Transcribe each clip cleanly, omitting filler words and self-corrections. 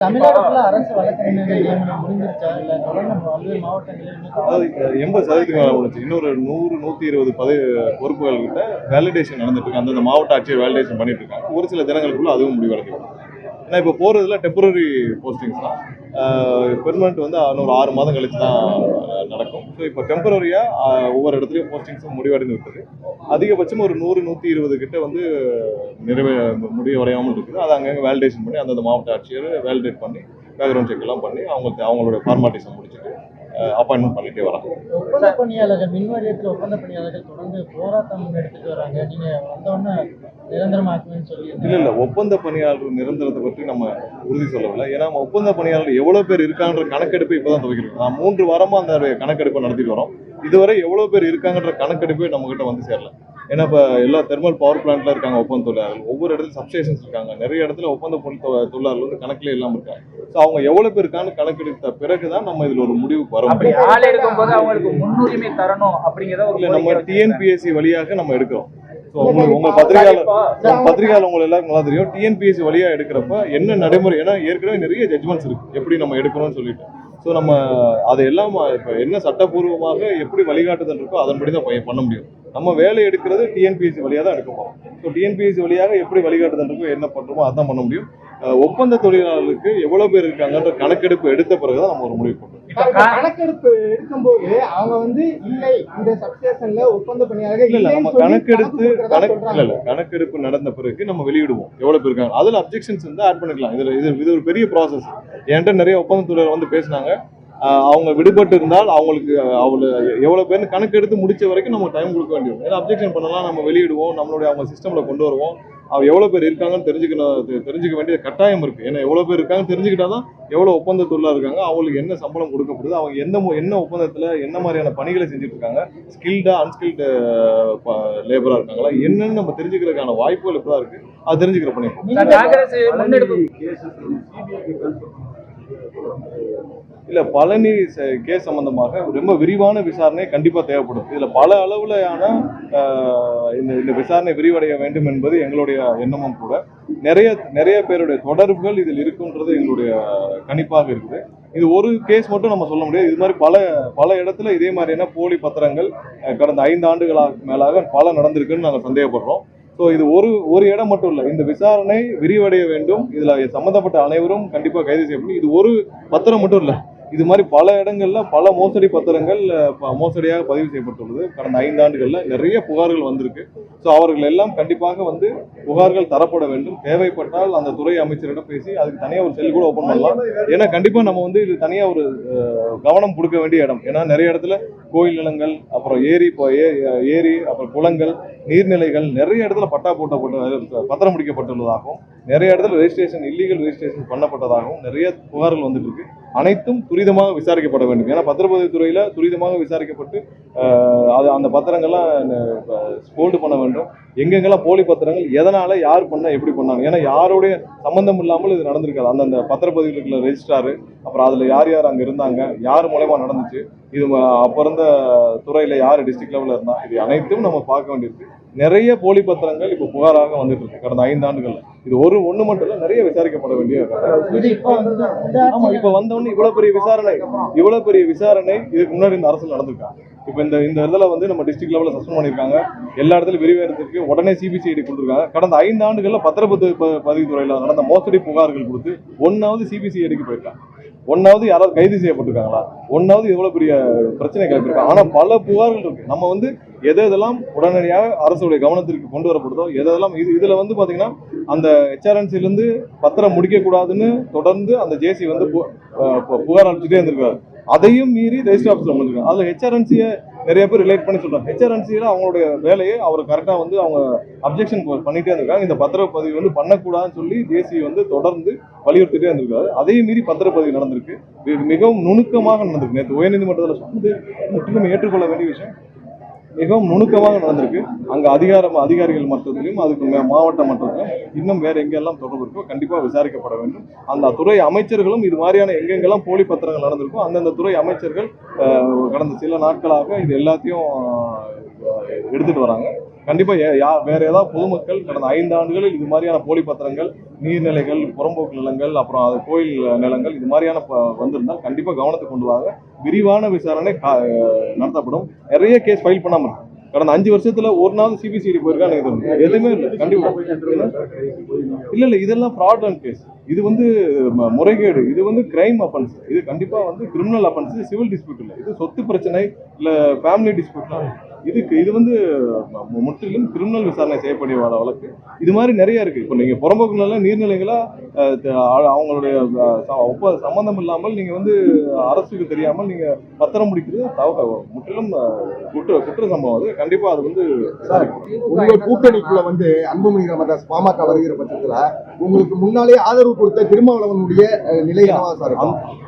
தமிழ்நாடு அரசு வழக்கறிஞர்கள் நியமனம் முடிஞ்சிருச்சா இல்ல தொடர்ந்து பல்வேறு மாவட்டங்களில் அதாவது 80% மேல முடிச்சு இன்னொரு 100-120 பொறுப்புகள் கிட்ட வேலிடேஷன் நடந்துட்டு இருக்கு. அந்தந்த மாவட்ட ஆட்சியர் வேலிடேஷன் பண்ணிட்டு இருக்காங்க. ஒரு சில தினங்களுக்குள்ள அதுவும் முடிவடையும். ஏன்னா இப்போ போறதுல டெம்பரரி போஸ்டிங்ஸ் தான். பெர்மனன்ட் வந்து இன்னொரு 6 மாதம் கழிச்சு தான் நடக்கும். ஸோ இப்போ டெம்பரரியா ஒவ்வொரு இடத்துலையும் போஸ்டிங்ஸும் முடிவடைந்து விட்டது. அதிகபட்சம் ஒரு 100-120 கிட்ட வந்து முடிவடையாமல் இருக்குது. அதை அங்கங்கே வேலிடேஷன் பண்ணி அந்தந்த மாவட்ட ஆட்சியர் வேலிடேட் பண்ணி பேக்ரவுண்ட் செக் எல்லாம் பண்ணி அவங்களுடைய ஃபார்மாலிட்டிஸை முடிச்சுட்டு அப்பாயின்மெண்ட் பண்ணிட்டே வராங்க. ஒப்பந்த பணியாளர்கள் மின் வாரியத்தில் ஒப்பந்த பணியாளர்கள் தொடர்ந்து போராட்டம் முன்னெடுத்துட்டு வராங்க. நீங்க வந்தோடனே நிரந்தரமாக்குவேன்னு சொல்லி இல்ல ஒப்பந்த பணியாளர் நிரந்தரத்தை பற்றி நம்ம உறுதி சொல்லவில்லை. ஏன்னா நம்ம ஒப்பந்த பணியாளர் எவ்வளவு பேர் இருக்காங்கன்ற கணக்கெடுப்பு இப்பதான் துவக்கிறோம். நான் 3 வாரமா அந்த கணக்கெடுப்பை நடத்திட்டு வரோம். இதுவரை எவ்வளவு பேர் இருக்காங்கன்ற கணக்கெடுப்பே நம்ம கிட்ட வந்து சேரல. ஏன்னா இப்போ எல்லா தெர்மல் பவர் பிளான்ட்ல இருக்காங்க ஒப்பந்த தொழிலாளர்கள். ஒவ்வொரு இடத்துல சப்ஸ்டேஷன்ஸ் இருக்காங்க. நிறைய இடத்துல ஒப்பந்த தொழிலாளர்கள் வந்து கணக்குல இல்லாம இருக்காங்க. ஸோ அவங்க எவ்வளவு பேர் இருக்கான்னு கணக்கெடுத்த பிறகுதான் நம்ம இதுல ஒரு முடிவு வரும். அவங்களுக்கு முன்னுரிமை தரணும் அப்படிங்கிறத நம்ம டிஎன்பிஎஸ்சி வழியாக நம்ம எடுக்கிறோம். உங்க பத்திரிகையாளர் உங்களுக்கு எல்லாருக்கும் நல்லா தெரியும். டிஎன்பிஎஸ்சி வழியா எடுக்கிறப்ப என்ன நடைமுறை, ஏன்னா ஏற்கனவே நிறைய ஜட்ஜ்மெண்ட்ஸ் இருக்கு எப்படி நம்ம எடுக்கணும்னு சொல்லிட்டு. ஸோ நம்ம அதை எல்லாம் இப்போ என்ன சட்டப்பூர்வமாக எப்படி வழிகாட்டுதல் இருக்கோ அதன்படி தான் பண்ண முடியும். நம்ம வேலை எடுக்கிறது டிஎன்பிஎஸ்சி வழியாக தான் எடுக்க போகிறோம். ஸோ டிஎன்பிஎஸ்சி வழியாக எப்படி வழிகாட்டுதல் இருக்கோ என்ன பண்ணுறோமோ அதான் பண்ண முடியும். ஒப்பந்த தொழிலாளர்களுக்கு எவ்வளவு பேர் இருக்காங்கன்ற கணக்கெடுப்பு எடுத்த பிறகுதான் நம்ம ஒரு முடிவு பண்ணுறோம். கணக்கெடுப்பு எடுக்கும்போது அவங்க வந்து இல்லை இந்த சப்ஸ்டேஷன்ல ஒப்பந்த பணியாளர்கள் இல்ல நம்ம கணக்கெடுப்பு நடந்த பிறகு நம்ம வெளியிடுவோம் எவ்வளவு பேர் இருக்காங்க. அதுல அப்ஜெக்ஷன்ஸ் வந்து ஆட் பண்ணிக்கலாம். இது ஒரு பெரிய ப்ராசஸ். என்கிட்ட நிறைய ஒப்பந்த தொழிலாளர் வந்து பேசினாங்க. அவங்க விடுபட்டு இருந்தால் அவங்களுக்கு எவ்வளவு பேர் கணக்கெடுத்து முடிச்ச வரைக்கும் நம்ம டைம் கொடுக்க வேண்டியது. ஏன்னா அப்ஜெக்ஷன் பண்ணலாம் நம்ம வெளியிடுவோம், நம்மளுடைய அவங்க சிஸ்டம்ல கொண்டு வருவோம். அவங்க எவ்வளவு பேர் இருக்காங்கன்னு தெரிஞ்சுக்க வேண்டிய கட்டாயம் இருக்கு. ஏன்னா எவ்வளவு பேர் இருக்காங்கன்னு தெரிஞ்சுக்கிட்டாதான் எவ்வளவு ஒப்பந்த தொழிலாளர் இருக்காங்க, அவங்களுக்கு என்ன சம்பளம் கொடுக்கப்படுது, அவங்க என்ன ஒப்பந்தத்துல என்ன மாதிரியான பணிகளை செஞ்சுட்டு இருக்காங்க, ஸ்கில்டா அன்ஸ்கில்டு லேபரா இருக்காங்களா என்னன்னு நம்ம தெரிஞ்சுக்கிறதுக்கான வாய்ப்புகள் இப்பதான் இருக்கு. அது தெரிஞ்சுக்கிற பண்ணி இல்ல பழனி கேஸ் சம்பந்தமாக ரொம்ப விரிவான விசாரணை கண்டிப்பா தேவைப்படும். இதுல பல அளவுலையான இந்த விசாரணை விரிவடைய வேண்டும் என்பது எங்களுடைய எண்ணமும் கூட. நிறைய பேருடைய தொடர்புகள் இதில் இருக்குன்றது எங்களுடைய கணிப்பாக இருக்குது. இது ஒரு கேஸ் மட்டும் நம்ம சொல்ல முடியாது. இது மாதிரி பல இடத்துல இதே மாதிரியான போலி பத்திரங்கள் கடந்த 5 ஆண்டுகளாக மேலாக பல நடந்திருக்குன்னு நாங்கள் சந்தேகப்படுறோம். ஸோ இது ஒரு இடம் மட்டும் இல்லை, இந்த விசாரணை விரிவடைய வேண்டும். இதுல சம்பந்தப்பட்ட அனைவரும் கண்டிப்பா கைது செய்யப்படும். இது ஒரு பத்திரம் மட்டும் இல்லை, இது மாதிரி பல இடங்கள்ல பல மோசடி பத்திரங்கள் மோசடியாக பதிவு செய்யப்பட்டுள்ளது. கடந்த 5 ஆண்டுகள்ல நிறைய புகார்கள் வந்திருக்கு. ஸோ அவர்கள் எல்லாம் கண்டிப்பாக வந்து புகார்கள் தரப்பட வேண்டும். தேவைப்பட்டால் அந்த துறை அமைச்சரிடம் பேசி அதுக்கு தனியாக ஒரு செல் கூட ஓப்பன் பண்ணலாம். ஏன்னா கண்டிப்பா நம்ம வந்து இது தனியா ஒரு கவனம் கொடுக்க வேண்டிய இடம். ஏன்னா நிறைய இடத்துல கோயில் நிலங்கள், அப்புறம் ஏரி, அப்புறம் குளங்கள், நீர்நிலைகள் நிறைய இடத்துல பத்திரம் முடிக்கப்பட்டுள்ளதாகவும், நிறைய இடத்துல இல்லீகல் ரெஜிஸ்ட்ரேஷன் பண்ணப்பட்டதாகவும் நிறைய புகார்கள் வந்துட்டு இருக்கு. அனைத்தும் துரிதமாக விசாரிக்கப்பட வேண்டும். ஏன்னா பத்திரப்பதிவு துறையில துரிதமாக விசாரிக்கப்பட்டு அந்த பத்திரங்கள்லாம் ஸ்போல்டு பண்ண வேண்டும். எங்கெங்கெல்லாம் போலி பத்திரங்கள், எதனால யார் பண்ணா எப்படி பண்ணாங்க, ஏன்னா யாருடைய சம்பந்தம் இல்லாமல் இது நடந்திருக்காது. அந்தந்த பத்திரப்பதிவு இருக்கிற ரெஜிஸ்ட்ராரு, அப்புறம் அதுல யார் அங்க இருந்தாங்க, யார் மூலமா நடந்துச்சு, இது அப்ப இருந்த துறையில யார் டிஸ்ட்ரிக்ட் லெவல்ல இருந்தா, இது அனைத்தும் நம்ம பார்க்க வேண்டியிருக்கு. நிறைய போலி பத்திரங்கள் இப்ப புகாராக வந்துட்டு இருக்கு கடந்த 5 ஆண்டுகள்ல. இது ஒண்ணு மட்டும் இல்ல, நிறைய விசாரிக்கப்பட வேண்டிய. ஆமா, இப்ப வந்தவொடனே இவ்வளவு பெரிய விசாரணை இதுக்கு முன்னாடி இந்த அரசு நடந்திருக்காங்க. இப்ப இந்த இதுல வந்து நம்ம டிஸ்ட்ரிக்ட் லெவல்ல சஸ்பெண்ட் பண்ணிருக்காங்க. எல்லா இடத்துலயும் விரிவாரத்துக்கு உடனே சிபிசிஐடி கொடுத்துருக்காங்க. கடந்த 5 ஆண்டுகள்ல பத்திரப்பதிவு துறையில நடந்த மோசடி புகார்கள் கொடுத்து 1வது சிபிசிஐடிக்கு போயிருக்காங்க. 1வது யாராவது கைது செய்யப்பட்டிருக்காங்களா, 1வது எவ்வளவு பெரிய பிரச்சனை கிளப்பிருக்காங்க. ஆனா பல புகார்கள் இருக்கு. நம்ம வந்து எதெல்லாம் உடனடியாக அரசுடைய கவனத்திற்கு கொண்டு வரப்படுதோ, எதெல்லாம் இதுல வந்து பாத்தீங்கன்னா அந்த ஹெச்ஆர்என்சில இருந்து பத்திரம் முடிக்க கூடாதுன்னு தொடர்ந்து அந்த ஜேசி வந்து புகார் அளிச்சுட்டே இருந்திருக்காரு. அதையும் மீறி ரெஜிஸ்டர் ஆஃபீஸ்ல வந்திருக்காங்க. அதுல ஹெச்ஆர்என்சியை நிறைய பேர் ரிலேட் பண்ணி சொல்றாங்க. ஹெச்ஆர்என்சியில அவங்களுடைய வேலையை அவர் கரெக்டா வந்து அவங்க அப்ஜெக்ஷன் பண்ணிட்டே இருந்திருக்காங்க. இந்த பத்திரப்பதிவு வந்து பண்ணக்கூடாதுன்னு சொல்லி ஜேசி வந்து தொடர்ந்து வலியுறுத்திட்டே இருந்திருக்காரு. அதையும் மீறி பத்திரப்பதிவு நடந்திருக்கு. மிகவும் நுணுக்கமாக நடந்திருக்கு. நேற்று உயர்நீதிமன்றத்தில் சொன்னது முற்றிலும் ஏற்றுக்கொள்ள வேண்டிய விஷயம். மிகவும் நுணுக்கமாக நடந்திருக்கு. அங்க அதிகாரிகள் மட்டத்திலும் அதுக்கு மாவட்ட மட்டத்திலும் இன்னும் வேற எங்கெல்லாம் தொடர்பு இருக்கோ கண்டிப்பா விசாரிக்கப்பட வேண்டும். அந்த துறை அமைச்சர்களும் இது மாதிரியான எங்கெங்கெல்லாம் போலி பத்திரங்கள் நடந்திருக்கோ அந்தந்த துறை அமைச்சர்கள் கடந்த சில நாட்களாக இது எல்லாத்தையும் எடுத்துட்டு வராங்க. கண்டிப்பா வேற ஏதாவது பொதுமக்கள் கடந்த 5 ஆண்டுகளில் இது மாதிரியான போலி பத்திரங்கள், நீர்நிலைகள், புறம்போக்கு நிலங்கள், அப்புறம் அது கோயில் நிலங்கள் இது மாதிரியான வந்திருந்தால் கண்டிப்பா கவனத்துக்கு கொண்டு வாங்க. விரிவான விசாரணை நடத்தப்படும். நிறைய கேஸ் ஃபைல் பண்ணாம இருக்கு. கடந்த 5 வருஷத்துல ஒரு நாள் சிபிசிஐடி போயிருக்கான்னு எதுவுமே இல்லை. கண்டிப்பா இல்ல இதெல்லாம் ஃப்ராட் அண்ட் கேஸ். இது வந்து முறைகேடு, இது வந்து கிரைம் அஃபென்ஸ், இது கண்டிப்பா வந்து கிரிமினல் அஃபென்ஸ், சிவில் டிஸ்பியூட் இல்லை. இது சொத்து பிரச்சனை இல்ல ஃபேமிலி டிஸ்பியூட். இது வந்து முற்றிலும் கிரிமினல் விசாரணை செய்யக்கூடிய வழக்கு. இது மாதிரி நிறைய இருக்கு. இப்போ நீங்க புறம்போக்கு நிலம், நீர்நிலைகளா அவங்களுடைய சம்பந்தம் இல்லாமல் நீங்க வந்து அரசுக்கு தெரியாமல் நீங்க பத்திரம் முடிக்கிறது முற்றிலும் குற்ற சம்பவம். அது கண்டிப்பா அது வந்து உங்க கூட்டணிக்குள்ள வந்து அன்புமணி ராமதாஸ் பாமக வருகிற பட்சத்துல உங்களுக்கு முன்னாலே ஆதரவு கொடுத்த திருமாவளவனுடைய நிலை என்னவா சார்?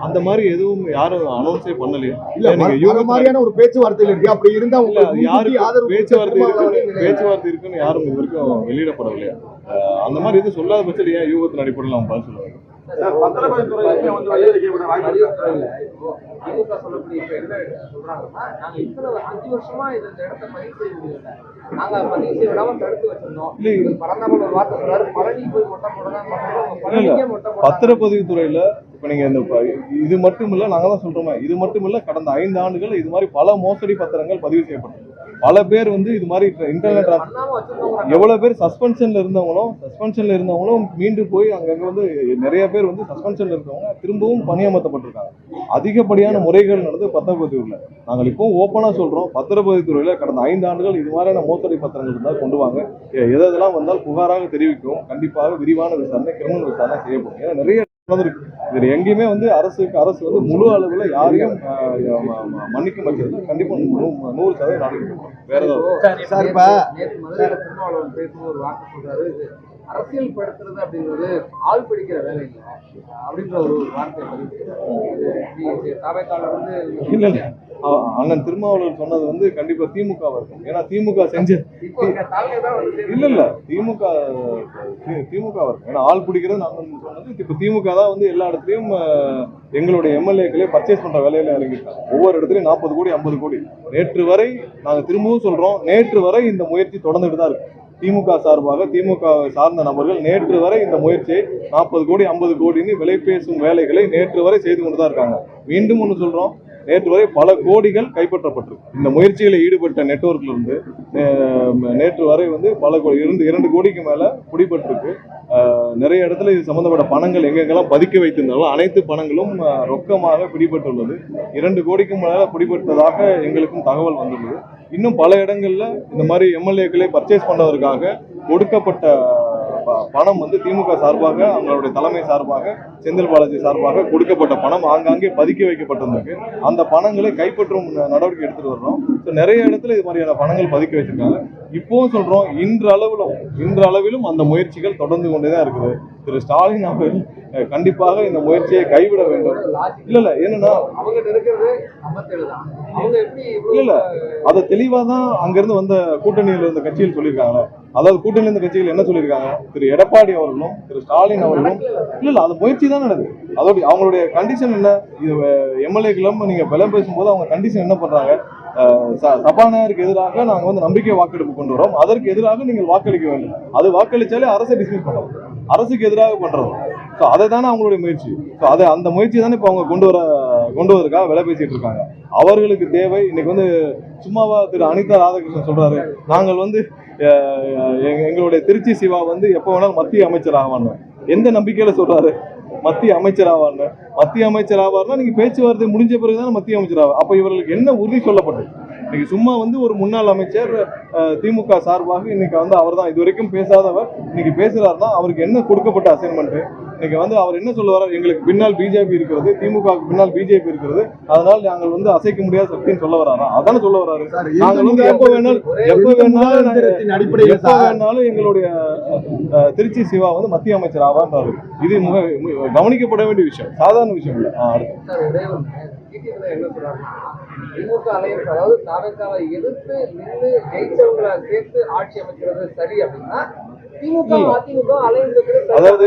அந்த மாதிரி எதுவும் யாரும் அனௌன்ஸே பண்ணலையே. இல்ல மாதிரியான ஒரு பேச்சுவார்த்தையில் இருக்கு. அப்படி இருந்தா யாருக்கு பேச்சுவார்த்தை இருக்குன்னு யாரும் இது வரைக்கும் வெளியிடப்படவில்லையா? அந்த மாதிரி எதுவும் சொல்லாத பட்சத்தில் ஏன் யூகத்தின் அடிப்படையில் அவங்க பதில் சொல்லுவாங்க? பத்திரப்பதிவு துறையில இப்ப நீங்க இது மட்டும் இல்ல, நாங்க தான் சொல்றோமே, இது மட்டும் இல்ல, கடந்த 5 ஆண்டுகள் இது மாதிரி பல மோசடி பத்திரங்கள் பதிவு செய்யப்பட்டது. பல பேர் வந்து இது மாதிரி இன்டர்நெட் எவ்வளவு பேர் சஸ்பென்ஷன்ல இருந்தவங்களும் மீண்டும் போய் அங்கங்க வந்து நிறைய பேர் வந்து சஸ்பென்ஷன்ல இருக்கவங்க திரும்பவும் பணியமர்த்தப்பட்டிருக்காங்க. அதிகப்படியான முறைகள் நடந்து பத்திரப்பதிவுல. நாங்கள் இப்போ ஓப்பனா சொல்றோம், பத்திரப்பதிவு துறையில கடந்த 5 ஆண்டுகள் இது மாதிரியான மோசடி பத்திரங்கள் இருந்தால் கொண்டு வாங்க. எதெல்லாம் வந்தால் புகாராக தெரிவிக்கவும் கண்டிப்பாக விரிவான விசாரணை, கிரிமினல் விசாரணை செய்யப்படும். ஏன்னா நிறைய இதுல எங்கேயுமே வந்து அரசு வந்து முழு அளவுல யாரையும் மன்னிக்கும் பட்சத்தில் கண்டிப்பா 100% நடக்கும். வேற ஏதாவது சார் இப்ப ஒரு வார்த்தை சொல்றாரு, அரசியல் படுத்துறது அப்படிங்கிறது ஆள் பிடிக்கிற வேலை இல்லை அப்படின்ற ஒரு வார்த்தை இல்ல அண்ணன் திருமாவளவன் சொன்னது வந்து கண்டிப்பா திமுக இருக்கும். ஏன்னா திமுக செஞ்ச இல்ல திமுக இருக்கும். ஏன்னா ஆள் பிடிக்கிறது நான் சொன்னது இப்ப திமுக தான் வந்து எல்லா இடத்துலயும் எங்களுடைய எம்எல்ஏக்களே பர்ச்சேஸ் பண்ற வேலையில இறங்கிட்டாங்க. ஒவ்வொரு இடத்துலயும் 40 கோடி 50 கோடி. நேற்று வரை நாங்க திரும்பவும் சொல்றோம், நேற்று வரை இந்த முயற்சி தொடர்ந்துட்டு தான் இருக்கு. திமுக சார்பாக திமுக சார்ந்த நபர்கள் நேற்று வரை இந்த முயற்சியை 40 கோடி 50 கோடின்னு விலை பேசும் வேலைகளை நேற்று வரை செய்து கொண்டுதான் இருக்காங்க. மீண்டும் ஒன்று சொல்றோம், நேற்று வரை பல கோடிகள் கைப்பற்றப்பட்டிருக்கு. இந்த முயற்சிகளில் ஈடுபட்ட நெட்வொர்க்ல இருந்து நேற்று வரை வந்து பல 2 கோடிக்கு மேல பிடிபட்டிருக்கு. நிறைய இடத்துல இது சம்பந்தப்பட்ட பணங்கள் எங்கெங்கெல்லாம் பதுக்கி வைத்திருந்தாலும் அனைத்து பணங்களும் ரொக்கமாக பிடிபட்டுள்ளது. 2 கோடிக்கும் மேல பிடிபட்டதாக எங்களுக்கும் தகவல் வந்துள்ளது. இன்னும் பல இடங்கள்ல இந்த மாதிரி எம்எல்ஏக்களை பர்ச்சேஸ் பண்ணதற்காக கொடுக்கப்பட்ட பணம் வந்து திமுக சார்பாக, அவங்களுடைய தலைமை சார்பாக, செந்தில் பாலாஜி சார்பாக கொடுக்கப்பட்ட பணம் ஆங்காங்கே பதுக்கி வைக்கப்பட்டிருக்கு. அந்த பணங்களை கைப்பற்றும் நடவடிக்கை எடுத்துட்டு வர்றோம். நிறைய இடத்துல இது மாதிரியான பணங்கள் பதுக்கி வச்சிருக்காங்க. இப்பவும் சொல்றோம், இன்றளவிலும் அந்த முயற்சிகள் தொடர்ந்து கொண்டேதான் இருக்குது. திரு ஸ்டாலின் அவர்கள் கண்டிப்பாக இந்த முயற்சியை கைவிட வேண்டும். இல்ல என்னன்னா இல்ல அதை தெளிவாதான் அங்கிருந்து வந்த கூட்டணியில் இருந்த கட்சியில் சொல்லியிருக்காங்க. அதாவது கூட்டணியில் இருந்த கட்சிகள் என்ன சொல்லியிருக்காங்க, திரு எடப்பாடி அவர்களும் திரு ஸ்டாலின் அவர்களும் இல்ல அது முயற்சி தான் நடக்குது. அதோட அவங்களுடைய கண்டிஷன் என்ன, இது எம்எல்ஏக்களும் நீங்க பலம் பேசும்போது அவங்க கண்டிஷன் என்ன பண்றாங்க, சபாநாயகருக்கு எதிராக நாங்க வந்து நம்பிக்கை வாக்கெடுப்பு கொண்டு வரோம், அதற்கு எதிராக நீங்கள் வாக்களிக்க வேண்டும். அது வாக்களிச்சாலே அரசை டிஸ்மிஸ் பண்ணலாம், அரசுக்கு எதிராக பண்றது. ஸோ அதை தானே அவங்களுடைய முயற்சி. ஸோ அந்த முயற்சி தானே இப்போ அவங்க கொண்டு வரதுக்காக விலை பேசிட்டு இருக்காங்க. அவர்களுக்கு தேவை இன்னைக்கு வந்து சும்மாவா திரு அனிதா ராதாகிருஷ்ணன் சொல்றாரு, நாங்கள் வந்து எங்களுடைய திருச்சி சிவா வந்து எப்போ வேணாலும் மத்திய அமைச்சர் ஆவான்னு. எந்த நம்பிக்கையில சொல்றாரு மத்திய அமைச்சர் ஆவான்னு? மத்திய அமைச்சர் ஆவார்னா நீங்க பேச்சுவார்த்தை முடிஞ்ச பிறகுதான் மத்திய அமைச்சர் ஆவார். அப்ப இவர்களுக்கு என்ன உறுதி சொல்லப்பட்டது? இன்னைக்கு சும்மா வந்து ஒரு முன்னாள் அமைச்சர் திமுக சார்பாக இன்னைக்கு வந்து அவர் தான் இது வரைக்கும் பேசாதவர் இன்னைக்கு பேசுறாருன்னா அவருக்கு என்ன கொடுக்கப்பட்ட அசைன்மெண்ட்? இன்னைக்கு வந்து அவர் என்ன சொல்லுவார், எங்களுக்கு பின்னால் பிஜேபி இருக்கிறது, திமுக பின்னால் பிஜேபி இருக்கிறது, அதனால நாங்கள் வந்து அசைக்க முடியாத சக்தின்னு சொல்ல வராரா? அதானே சொல்ல வராரு. நாங்கள் வந்து எப்ப வேணாலும் எங்களுடைய திருச்சி சிவா வந்து மத்திய அமைச்சர் ஆவான்றாரு. இது கவனிக்கப்பட வேண்டிய விஷயம், சாதாரண விஷயம் இல்லை. என்ன சொல்றாருன்னா, திமுக அலையன்ஸ் அதாவது தாவேக்காவை எதிர்த்து நின்று ஜெயிச்சவங்களை சேர்த்து ஆட்சி அமைக்கிறது சரி அப்படின்னா திமுக அதிமுக அலைன்றது அதாவது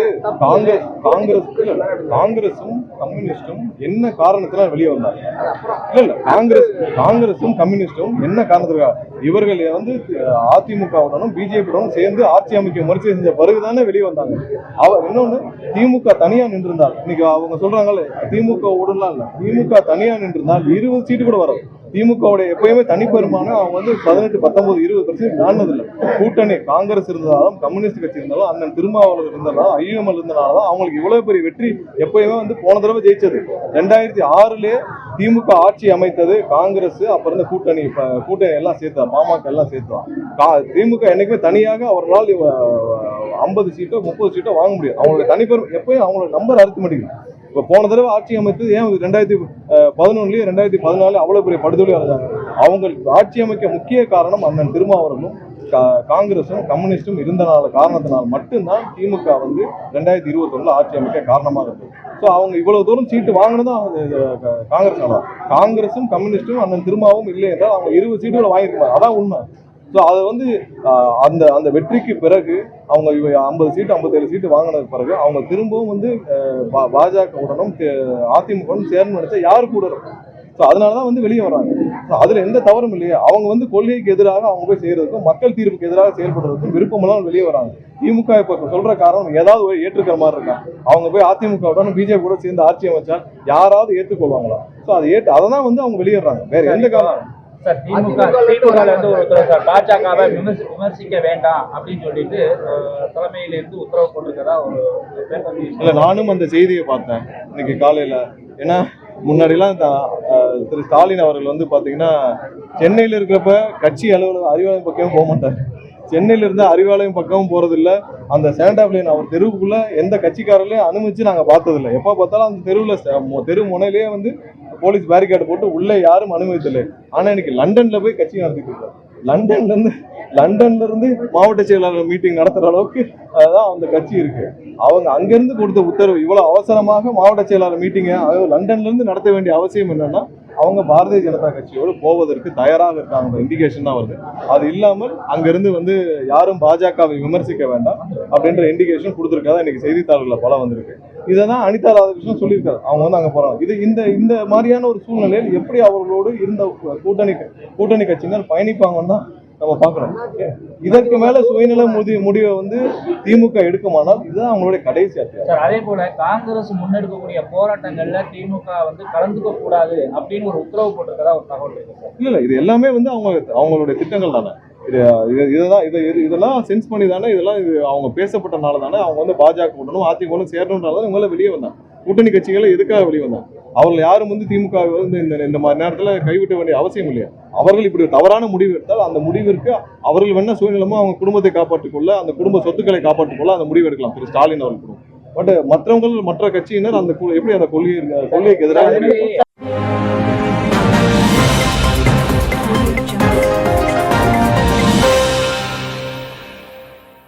காங்கிரஸும் கம்யூனிஸ்டும் என்ன காரணத்தினால வெளியே வந்தாங்க? இல்ல காங்கிரஸும் கம்யூனிஸ்டும் என்ன காரணத்துக்காக இவர்கள் வந்து அதிமுகவுடனும் பிஜேபியுடனும் சேர்ந்து ஆட்சி அமைக்க முயற்சி செஞ்ச பிறகுதானே வெளியே வந்தாங்க. இன்னொன்னு திமுக தனியா நின்றிருந்தால், இன்னைக்கு அவங்க சொல்றாங்கல்ல திமுக உடன்லாம் இல்ல, திமுக தனியா நின்றிருந்தால் 20 சீட்டு கூட வராது. திமுகவுடைய எப்பயுமே தனிப்பெருமானம் அவங்க வந்து 18, 19, 20% தாண்டதில்லை. கூட்டணி காங்கிரஸ் இருந்ததாலும் கம்யூனிஸ்ட் கட்சி இருந்தாலும் அண்ணன் திருமாவளவன் இருந்ததாலும் ஐஎம்எல் இருந்தனாலதான் அவங்களுக்கு இவ்வளவு பெரிய வெற்றி எப்பயுமே வந்து போன தடவை ஜெயிச்சது. 2006 திமுக ஆட்சி அமைத்தது காங்கிரஸ், அப்புறம் இந்த கூட்டணி எல்லாம் சேர்த்தா, பாமக எல்லாம் சேர்த்தான். திமுக என்னைக்குமே தனியாக அவர்களால் 50 சீட்டோ 30 சீட்டோ வாங்க முடியும். அவங்களுடைய தனிப்பெரும் எப்பயும் அவங்களோட நம்பர் அறுக்க மாட்டேங்குது. இப்போ போன தடவை ஆட்சி அமைத்தது ஏன் 2011 2014 அவ்வளவு பெரிய படுதொலி அடைஞ்சாங்க? அவங்களுக்கு ஆட்சி அமைக்க முக்கிய காரணம் அண்ணன் திருமாவளவனும் காங்கிரஸும் கம்யூனிஸ்டும் இருந்தனால காரணத்தினால் மட்டும்தான் திமுக வந்து 2021 ஆட்சி அமைக்க காரணமாக இருக்கு. ஸோ அவங்க இவ்வளவு தூரம் சீட்டு வாங்கினதும் காங்கிரஸ். காங்கிரஸும் கம்யூனிஸ்டும் அண்ணன் திருமாவும் இல்லை என்றால் அவங்க 20 சீட்டுகளை வாங்கியிருக்காங்க. அதான் உண்மை. ஸோ அதை வந்து அந்த வெற்றிக்கு பிறகு அவங்க 50 சீட்டு 57 சீட்டு வாங்கினதுக்கு பிறகு அவங்க திரும்பவும் வந்து பாஜகவுடனும் அதிமுகவுடன் சேர்ந்து நினைச்சா யாரு கூட இருக்கும்? ஸோ அதனாலதான் வந்து வெளியே வராங்க. ஸோ அதுல எந்த தவறும் இல்லையா? அவங்க வந்து கொள்கைக்கு எதிராக அவங்க போய் செய்யறதுக்கும் மக்கள் தீர்ப்புக்கு எதிராக செயல்படுறதுக்கும் விருப்பமெல்லாம் வெளியே வராங்க. திமுக இப்ப சொல்ற காரணம் ஏதாவது ஒரு ஏற்றுக்கிற மாதிரி இருக்கா? அவங்க போய் அதிமுகவுடன் பிஜேபி கூட சேர்ந்து ஆட்சி அமைச்சா யாராவது ஏற்றுக்கொள்வாங்களா? ஸோ அதை தான் வந்து அவங்க வெளியேறாங்க. வேற எந்த காரணம்? சார் திமுக வந்து ஒரு பாஜகவை விமர்சிக்க வேண்டாம் அப்படின்னு சொல்லிட்டு தலைமையிலிருந்து உத்தரவு போட்டிருக்கதா ஒரு இல்ல, நானும் அந்த செய்தியை பார்த்தேன் இன்னைக்கு காலையில. ஏன்னா முன்னாடிலாம் திரு ஸ்டாலின் அவர்கள் வந்து பாத்தீங்கன்னா சென்னையில இருக்கிறப்ப கட்சி அறிவாலயம் பக்கமும் போக மாட்டார். சென்னையில இருந்து அறிவாலயம் பக்கமும் போறது இல்ல. அந்த சேண்டாப்லைன் அவர் தெருவுக்குள்ள எந்த கட்சிக்காரர்களையும் அனுமதிச்சு நாங்க பார்த்ததில்லை. எப்ப பார்த்தாலும் அந்த தெரு முனையிலேயே வந்து போலீஸ் பேரிகேட் போட்டு உள்ள யாரும் அனுமதித்தில்லை. ஆனா இன்னைக்கு லண்டன்ல போய் கட்சி நடத்திட்டு இருக்காரு. லண்டன்ல இருந்து மாவட்ட செயலாளர் மீட்டிங் நடத்துற அளவுக்கு அதான் அந்த கட்சி இருக்கு. அவங்க அங்கிருந்து கொடுத்த உத்தரவு இவ்வளவு அவசரமாக மாவட்ட செயலாளர் மீட்டிங்க லண்டன்ல இருந்து நடத்த வேண்டிய அவசியம் என்னன்னா அவங்க பாரதிய ஜனதா கட்சியோடு போவதற்கு தயாராக இருக்காங்க இண்டிகேஷன் தான் வருது. அது இல்லாமல் அங்கிருந்து வந்து யாரும் பாஜகவை விமர்சிக்க வேண்டாம் அப்படின்ற இண்டிகேஷன் கொடுத்துருக்காதான் இன்னைக்கு செய்தித்தாள்களில் பல வந்திருக்கு. இதை தான் அனிதா ராதாகிருஷ்ணன் சொல்லியிருக்காரு. அவங்க வந்து அங்கே போறாங்க. இந்த மாதிரியான ஒரு சூழ்நிலையில் எப்படி அவர்களோடு இருந்த கூட்டணி கட்சியினர் பயணிப்பாங்கன்னு தான் நம்ம பாக்குறோம். இதற்கு மேல சுயநல முடிவை வந்து திமுக எடுக்குமானால் இதுதான் அவங்களுடைய கடைசி அத்தியாயம். அதே போல காங்கிரஸ் முன்னெடுக்கக்கூடிய போராட்டங்கள்ல திமுக வந்து கலந்துக்க கூடாது அப்படின்னு ஒரு உத்தரவு போட்டிருக்கதா ஒரு தகவல் இருக்கு. இல்ல இது எல்லாமே வந்து அவங்களுடைய திட்டங்கள் தானே. இதெல்லாம் சென்ஸ் பண்ணி தானே இதெல்லாம் அவங்க பேசப்பட்டனால தானே அவங்க வந்து பாஜக உடனும் அதிமுக சேரணும்னால இவங்க வெளியே வந்தாங்க. கூட்டணி கட்சிகளை எதுக்காக வெளியே வந்தாங்க? அவர்கள் யாரும் வந்து திமுக வந்து இந்த மாதிரி நேரத்துல கைவிட்ட வேண்டிய அவசியம் இல்லையா? அவர்கள் இப்படி தவறான முடிவு எடுத்தால் அந்த முடிவிற்கு அவர்கள் வேணா சுயநலமா அவங்க குடும்பத்தை காப்பாற்றிக்கொள்ள, அந்த குடும்ப சொத்துக்களை காப்பாற்றிக்கொள்ள அந்த முடிவு எடுக்கலாம் திரு ஸ்டாலின் அவர்கள். பட் மற்ற கட்சியினர் அந்த எப்படி அந்த கொள்கைக்கு எதிராக